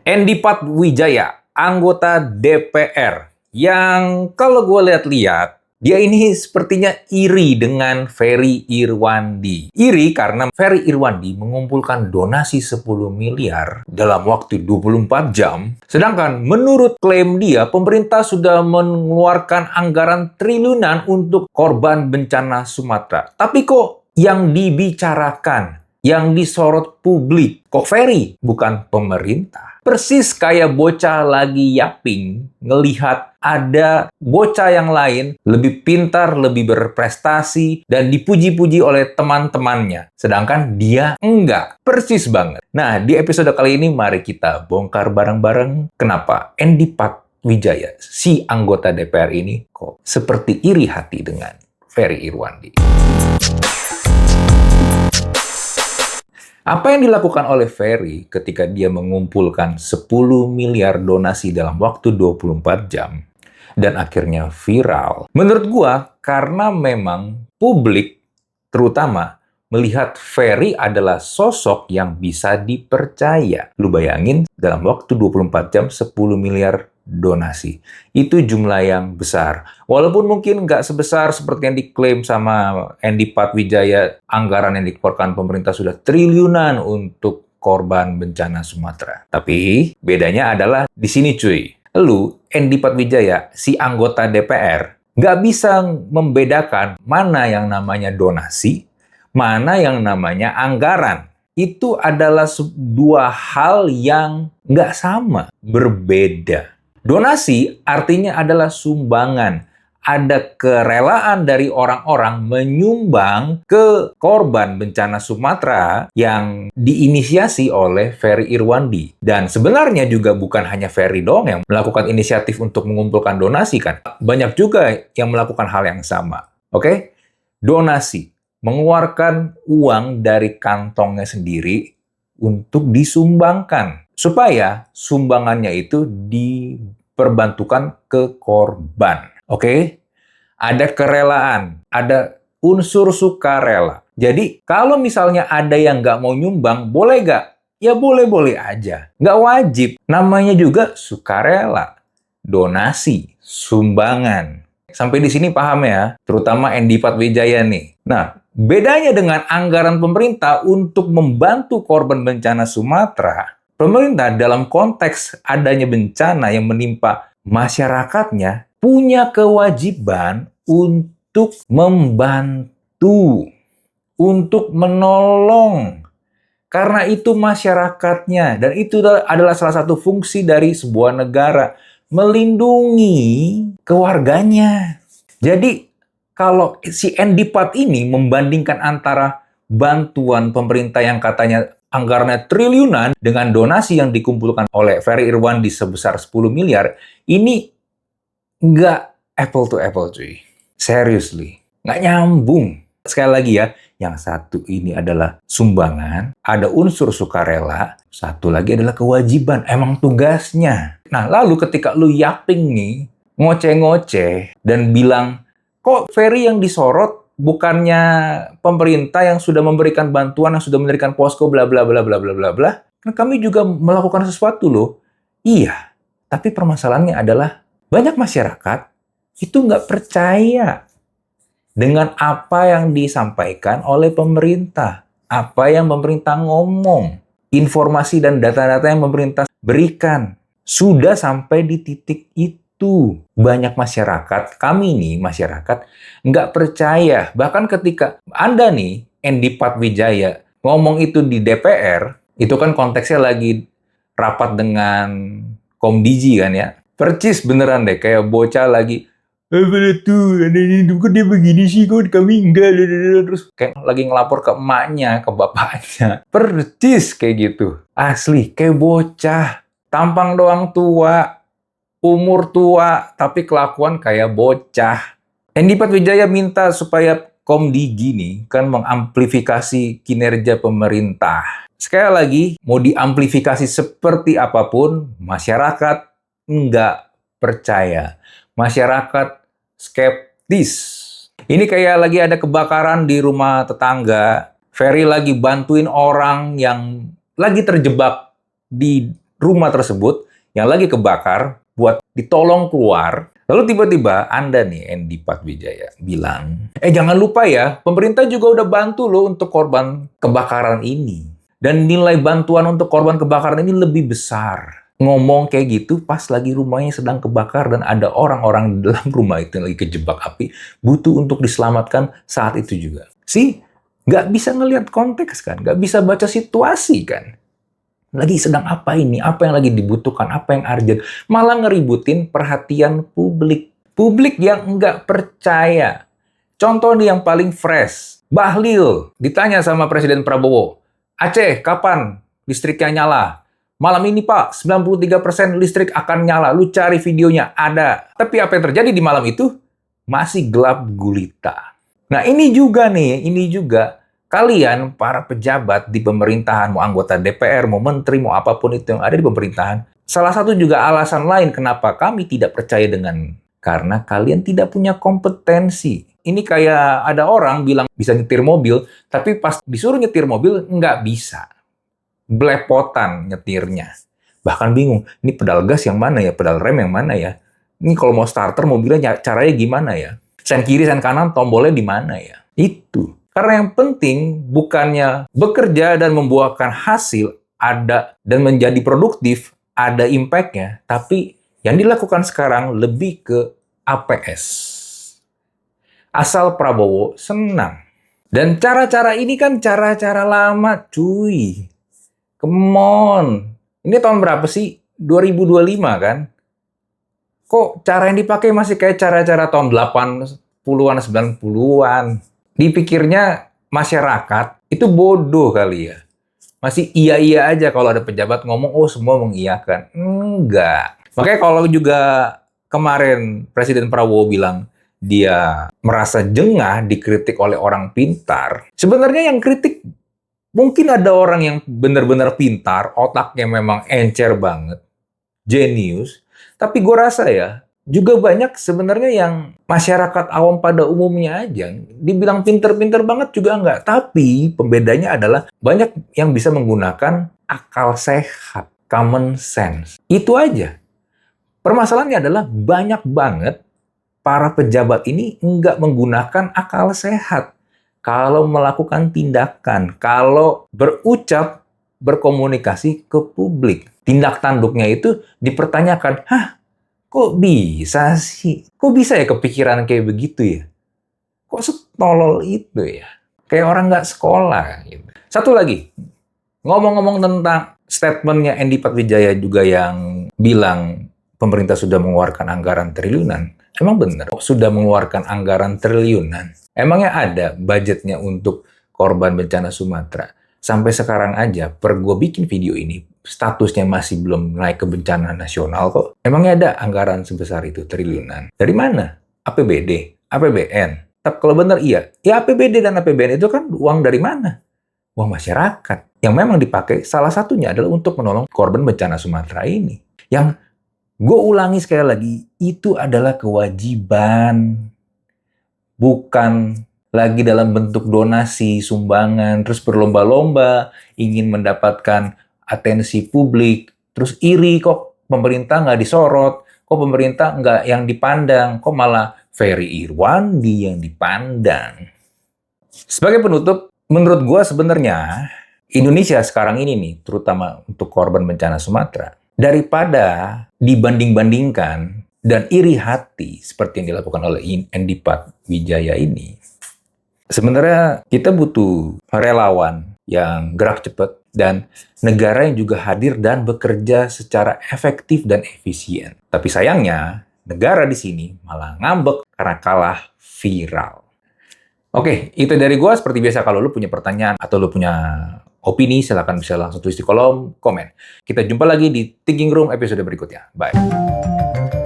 Endi Patwijaya, anggota DPR, yang kalau gue lihat-lihat, dia ini sepertinya iri dengan Ferry Irwandi. Iri karena Ferry Irwandi mengumpulkan donasi 10 miliar dalam waktu 24 jam, sedangkan menurut klaim dia, pemerintah sudah mengeluarkan anggaran triliunan untuk korban bencana Sumatera. Tapi kok yang dibicarakan, yang disorot publik, kok Ferry, bukan pemerintah? Persis kayak bocah lagi yaping, ngelihat ada bocah yang lain lebih pintar, lebih berprestasi, dan dipuji-puji oleh teman-temannya. Sedangkan dia enggak. Persis banget. Nah, di episode kali ini mari kita bongkar bareng-bareng kenapa Endi Patwijaya, si anggota DPR ini, kok seperti iri hati dengan Ferry Irwandi. Apa yang dilakukan oleh Ferry ketika dia mengumpulkan 10 miliar donasi dalam waktu 24 jam dan akhirnya viral? Menurut gua, karena memang publik terutama melihat Ferry adalah sosok yang bisa dipercaya. Lu bayangin, dalam waktu 24 jam 10 miliar donasi. Itu jumlah yang besar. Walaupun mungkin nggak sebesar seperti yang diklaim sama Endi Patwijaya, anggaran yang dikeluarkan pemerintah sudah triliunan untuk korban bencana Sumatera. Tapi bedanya adalah di sini cuy. Lu, Endi Patwijaya, si anggota DPR, nggak bisa membedakan mana yang namanya donasi, mana yang namanya anggaran. Itu adalah dua hal yang nggak sama, berbeda. Donasi artinya adalah sumbangan. Ada kerelaan dari orang-orang menyumbang ke korban bencana Sumatera yang diinisiasi oleh Ferry Irwandi. Dan sebenarnya juga bukan hanya Ferry dong yang melakukan inisiatif untuk mengumpulkan donasi kan. Banyak juga yang melakukan hal yang sama. Oke? Donasi. Mengeluarkan uang dari kantongnya sendiri untuk disumbangkan. Supaya sumbangannya itu diperbantukan ke korban. Oke? Ada kerelaan, ada unsur sukarela. Jadi, kalau misalnya ada yang nggak mau nyumbang, boleh nggak? Ya boleh-boleh aja. Nggak wajib. Namanya juga sukarela. Donasi, sumbangan. Sampai di sini paham ya? Terutama Endi Patwijaya nih. Nah, bedanya dengan anggaran pemerintah untuk membantu korban bencana Sumatera, pemerintah dalam konteks adanya bencana yang menimpa masyarakatnya punya kewajiban untuk membantu, untuk menolong. Karena itu masyarakatnya, dan itu adalah salah satu fungsi dari sebuah negara, melindungi keluarganya. Jadi, kalau si Endi Pat ini membandingkan antara bantuan pemerintah yang katanya anggarannya triliunan dengan donasi yang dikumpulkan oleh Ferry Irwandi sebesar 10 miliar, ini nggak apple to apple, cuy. Seriously. Nggak nyambung. Sekali lagi ya, yang satu ini adalah sumbangan, ada unsur sukarela, satu lagi adalah kewajiban, emang tugasnya. Nah, lalu ketika lu yaping nih, ngoceh-ngoceh, dan bilang, kok Ferry yang disorot bukannya pemerintah yang sudah memberikan bantuan, yang sudah mendirikan posko, bla bla bla bla bla bla bla. Kan kami juga melakukan sesuatu loh. Iya, tapi permasalahannya adalah banyak masyarakat itu nggak percaya dengan apa yang disampaikan oleh pemerintah, apa yang pemerintah ngomong, informasi dan data-data yang pemerintah berikan. Sudah sampai di titik itu. Banyak masyarakat, kami nih masyarakat, nggak percaya. Bahkan ketika Anda nih, Endi Patwijaya, ngomong itu di DPR, itu kan konteksnya lagi rapat dengan Komdiji kan ya. Percis beneran deh, kayak bocah lagi, tuh, kok dia begini sih, kok kami enggak, terus kayak lagi ngelapor ke emaknya, ke bapaknya. Percis kayak gitu. Asli, kayak bocah. Tampang doang tua, umur tua, tapi kelakuan kayak bocah. Endi Patwijaya minta supaya Komdiji nih kan mengamplifikasi kinerja pemerintah. Sekali lagi, mau diamplifikasi seperti apapun, masyarakat nggak percaya. Masyarakat skeptis. Ini kayak lagi ada kebakaran di rumah tetangga. Ferry lagi bantuin orang yang lagi terjebak di rumah tersebut yang lagi kebakar buat ditolong keluar. Lalu tiba-tiba Anda nih, Andy Patwijaya, bilang, jangan lupa ya, pemerintah juga udah bantu loh untuk korban kebakaran ini. Dan nilai bantuan untuk korban kebakaran ini lebih besar. Ngomong kayak gitu pas lagi rumahnya sedang kebakar dan ada orang-orang di dalam rumah itu yang lagi kejebak api, butuh untuk diselamatkan saat itu juga. Nggak bisa ngelihat konteks kan, nggak bisa baca situasi kan. Lagi sedang apa ini, apa yang lagi dibutuhkan, apa yang urgent. Malah ngeributin perhatian publik. Publik yang nggak percaya. Contoh nih yang paling fresh. Bahlil ditanya sama Presiden Prabowo, Aceh, kapan listriknya nyala? Malam ini Pak, 93% listrik akan nyala. Lu cari videonya, ada. Tapi apa yang terjadi di malam itu? Masih gelap gulita. Nah ini juga kalian para pejabat di pemerintahan, mau anggota DPR, mau menteri, mau apapun itu yang ada di pemerintahan. Salah satu juga alasan lain kenapa kami tidak percaya karena kalian tidak punya kompetensi. Ini kayak ada orang bilang bisa nyetir mobil, tapi pas disuruh nyetir mobil nggak bisa. Belepotan nyetirnya. Bahkan bingung, ini pedal gas yang mana ya, pedal rem yang mana ya? Ini kalau mau starter mobilnya caranya gimana ya? Sen kiri, sen kanan, tombolnya di mana ya? Itu. Karena yang penting bukannya bekerja dan membuahkan hasil, ada dan menjadi produktif, ada impact-nya, tapi yang dilakukan sekarang lebih ke APS. Asal Prabowo senang. Dan cara-cara ini kan cara-cara lama, cuy. Come on. Ini tahun berapa sih? 2025 kan? Kok cara yang dipakai masih kayak cara-cara tahun 80-an, 90-an? Dipikirnya masyarakat itu bodoh kali ya. Masih iya-iya aja kalau ada pejabat ngomong, semua mengiyakan. Enggak. Makanya kalau juga kemarin Presiden Prabowo bilang dia merasa jengah dikritik oleh orang pintar. Sebenarnya yang kritik mungkin ada orang yang benar-benar pintar, otaknya memang encer banget, jenius. Tapi gue rasa ya, juga banyak sebenarnya yang masyarakat awam pada umumnya aja. Dibilang pinter-pinter banget juga enggak. Tapi pembedanya adalah banyak yang bisa menggunakan akal sehat, common sense. Itu aja. Permasalahannya adalah banyak banget para pejabat ini enggak menggunakan akal sehat. Kalau melakukan tindakan, kalau berucap, berkomunikasi ke publik. Tindak tanduknya itu dipertanyakan, kok bisa sih? Kok bisa ya kepikiran kayak begitu ya? Kok setolol itu ya? Kayak orang nggak sekolah. Gitu. Satu lagi, ngomong-ngomong tentang statementnya Andy Patwijaya juga yang bilang pemerintah sudah mengeluarkan anggaran triliunan. Emang benar? Sudah mengeluarkan anggaran triliunan. Emangnya ada budgetnya untuk korban bencana Sumatera? Sampai sekarang aja, per gue bikin video ini, statusnya masih belum naik ke bencana nasional kok. Emangnya ada anggaran sebesar itu, triliunan? Dari mana? APBD? APBN? Tapi kalau benar iya, ya APBD dan APBN itu kan uang dari mana? Uang masyarakat. Yang memang dipakai, salah satunya adalah untuk menolong korban bencana Sumatera ini. Yang gue ulangi sekali lagi, itu adalah kewajiban. Bukan lagi dalam bentuk donasi, sumbangan, terus berlomba-lomba, ingin mendapatkan atensi publik, terus iri kok pemerintah nggak disorot, kok pemerintah nggak yang dipandang, kok malah Ferry Irwandi yang dipandang. Sebagai penutup, menurut gue sebenarnya Indonesia sekarang ini nih, terutama untuk korban bencana Sumatera, daripada dibanding-bandingkan dan iri hati seperti yang dilakukan oleh Andy Patwijaya ini, sebenarnya kita butuh relawan yang gerak cepat dan negara yang juga hadir dan bekerja secara efektif dan efisien. Tapi sayangnya, negara di sini malah ngambek karena kalah viral. Oke, itu dari gua. Seperti biasa, kalau lu punya pertanyaan atau lu punya opini, silakan bisa langsung tulis di kolom komen. Kita jumpa lagi di Thinking Room episode berikutnya. Bye.